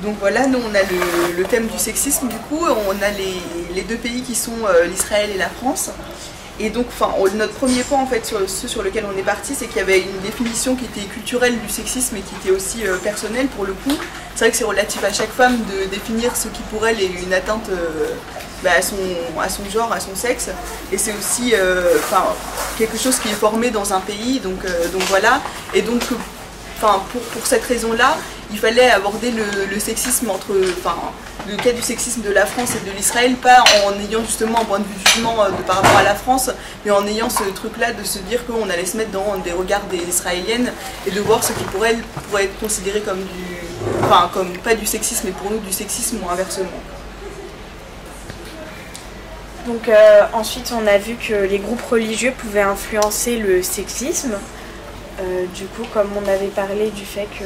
Donc voilà, nous on a le thème du sexisme du coup, on a les deux pays qui sont l'Israël et la France. Et donc notre premier point en fait, sur lequel on est parti, c'est qu'il y avait une définition qui était culturelle du sexisme et qui était aussi personnelle pour le coup. C'est vrai que c'est relatif à chaque femme de définir ce qui pour elle est une atteinte à son genre, à son sexe. Et c'est aussi quelque chose qui est formé dans un pays, donc voilà. Et donc pour cette raison-là, il fallait aborder le sexisme le cas du sexisme de la France et de l'Israël, pas en ayant justement un point de vue de jugement par rapport à la France, mais en ayant ce truc-là de se dire qu'on allait se mettre dans des regards des Israéliennes et de voir ce qui pour elles pourrait être considéré comme comme pas du sexisme, mais pour nous du sexisme ou inversement. Donc ensuite on a vu que les groupes religieux pouvaient influencer le sexisme. Du coup, comme on avait parlé du fait que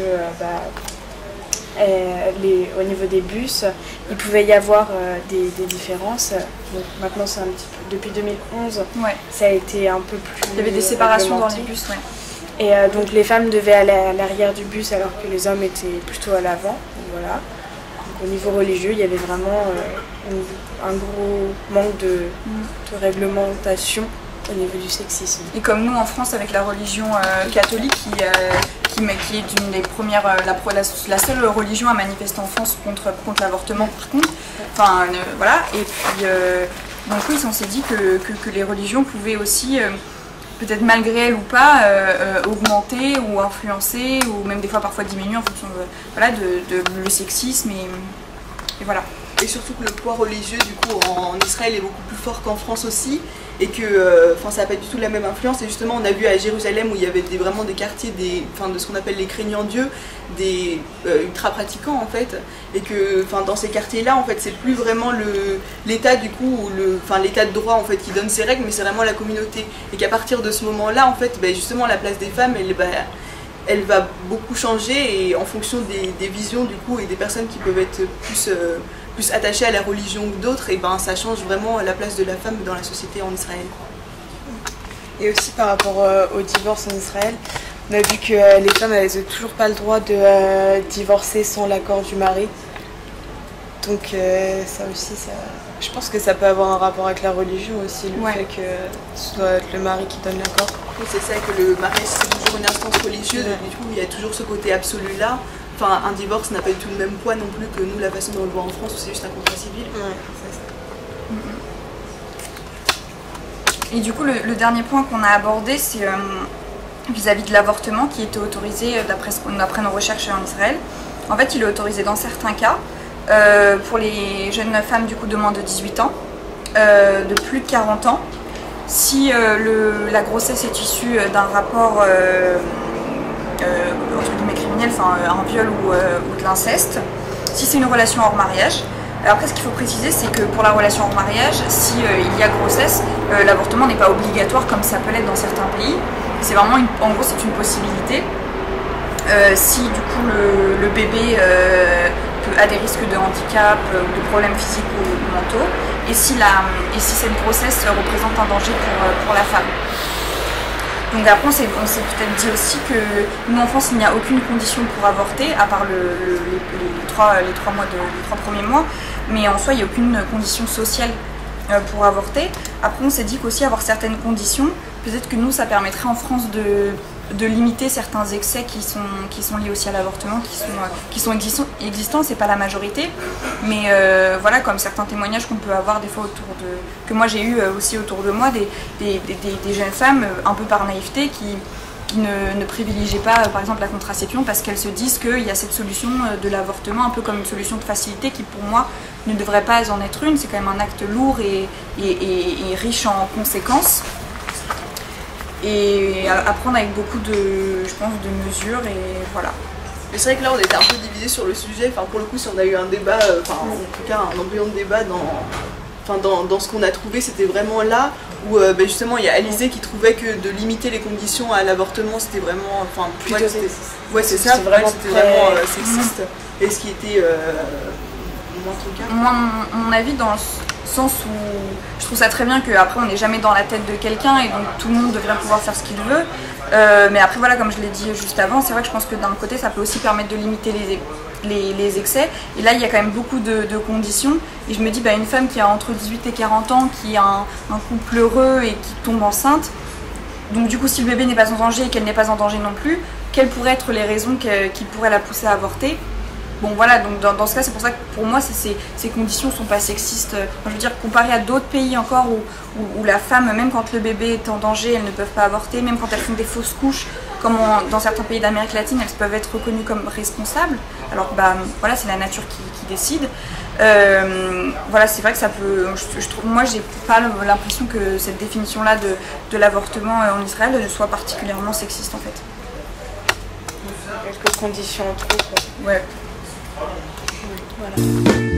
au niveau des bus, il pouvait y avoir des différences. Donc, maintenant, c'est un petit peu depuis 2011, ça a été un peu plus. Il y avait des séparations dans les bus, Et donc les femmes devaient aller à l'arrière du bus alors que les hommes étaient plutôt à l'avant. Voilà. Donc, au niveau religieux, il y avait vraiment un gros manque de réglementation au niveau du sexisme. Et comme nous en France avec la religion catholique qui est une des premières, la seule religion à manifester en France contre l'avortement par contre. Voilà. Et puis donc oui, on s'est dit que les religions pouvaient aussi peut-être malgré elles ou pas augmenter ou influencer ou même des fois parfois diminuer en fonction de le sexisme et voilà. Et surtout que le poids religieux du coup en Israël est beaucoup plus fort qu'en France aussi et que ça n'a pas du tout la même influence. Et justement on a vu à Jérusalem où il y avait vraiment des quartiers de ce qu'on appelle les craignants Dieu, des ultra pratiquants en fait, et que dans ces quartiers là en fait c'est plus vraiment l'état du coup ou l'état de droit en fait qui donne ses règles, mais c'est vraiment la communauté, et qu'à partir de ce moment là en fait justement la place des femmes elle va beaucoup changer, et en fonction des visions du coup et des personnes qui peuvent être plus attachées à la religion que d'autres, et ça change vraiment la place de la femme dans la société en Israël. Et aussi par rapport au divorce en Israël, on a vu que les femmes n'avaient toujours pas le droit de divorcer sans l'accord du mari. Donc ça aussi, je pense que ça peut avoir un rapport avec la religion aussi, le fait que ce doit être le mari qui donne l'accord. Oui, c'est ça, que le mariage c'est toujours une instance religieuse, et du coup il y a toujours ce côté absolu là. Un divorce n'a pas du tout le même poids non plus que nous, la façon dont on le voit en France, où c'est juste un contrat civil. Ouais, c'est ça. Et du coup, le dernier point qu'on a abordé, c'est vis-à-vis de l'avortement qui était autorisé d'après nos recherches en Israël. En fait, il est autorisé dans certains cas, pour les jeunes femmes du coup de moins de 18 ans, de plus de 40 ans, si la grossesse est issue d'un rapport entre guillemets criminel, un viol ou de l'inceste, si c'est une relation hors mariage. Alors après, ce qu'il faut préciser, c'est que pour la relation hors mariage, si il y a grossesse, l'avortement n'est pas obligatoire comme ça peut l'être dans certains pays. C'est vraiment en gros c'est une possibilité. Si du coup le bébé a des risques de handicap, de problèmes physiques ou mentaux, et si cette grossesse représente un danger pour la femme. Donc après on s'est peut-être dit aussi que nous en France il n'y a aucune condition pour avorter, à part les trois premiers mois, mais en soi il n'y a aucune condition sociale pour avorter. Après on s'est dit qu'aussi avoir certaines conditions, peut-être que nous ça permettrait en France de limiter certains excès qui sont liés aussi à l'avortement, qui sont existants, c'est pas la majorité, mais voilà, comme certains témoignages qu'on peut avoir des fois que moi j'ai eu aussi autour de moi, des jeunes femmes un peu par naïveté qui ne privilégient pas par exemple la contraception parce qu'elles se disent qu'il y a cette solution de l'avortement un peu comme une solution de facilité qui pour moi ne devrait pas en être une. C'est quand même un acte lourd et riche en conséquences. Et à prendre avec beaucoup de mesures, et voilà. Mais c'est vrai que là on était un peu divisés sur le sujet, pour le coup si on a eu un débat, en tout cas un embryon de débat dans ce qu'on a trouvé, c'était vraiment là où justement il y a Alizée qui trouvait que de limiter les conditions à l'avortement c'était vraiment, c'était vraiment sexiste, et ce qui était moins ton cas. Moi, mon avis sens où je trouve ça très bien qu'après on n'est jamais dans la tête de quelqu'un et donc tout le monde devrait pouvoir faire ce qu'il veut. Mais après voilà, comme je l'ai dit juste avant, c'est vrai que je pense que d'un côté ça peut aussi permettre de limiter les excès. Et là il y a quand même beaucoup de conditions. Et je me dis, une femme qui a entre 18 et 40 ans, qui a un couple heureux et qui tombe enceinte, donc du coup si le bébé n'est pas en danger et qu'elle n'est pas en danger non plus, quelles pourraient être les raisons qui pourraient la pousser à avorter? Bon voilà, donc dans ce cas, c'est pour ça que pour moi ces conditions sont pas sexistes. Je veux dire, comparé à d'autres pays encore où la femme, même quand le bébé est en danger, elles ne peuvent pas avorter, même quand elles font des fausses couches, comme dans certains pays d'Amérique latine, elles peuvent être reconnues comme responsables. Alors voilà, c'est la nature qui décide. Voilà, c'est vrai que ça peut. Moi, j'ai pas l'impression que cette définition-là de l'avortement en Israël ne soit particulièrement sexiste en fait. Quelques conditions en trop, quoi. Ouais. Voilà.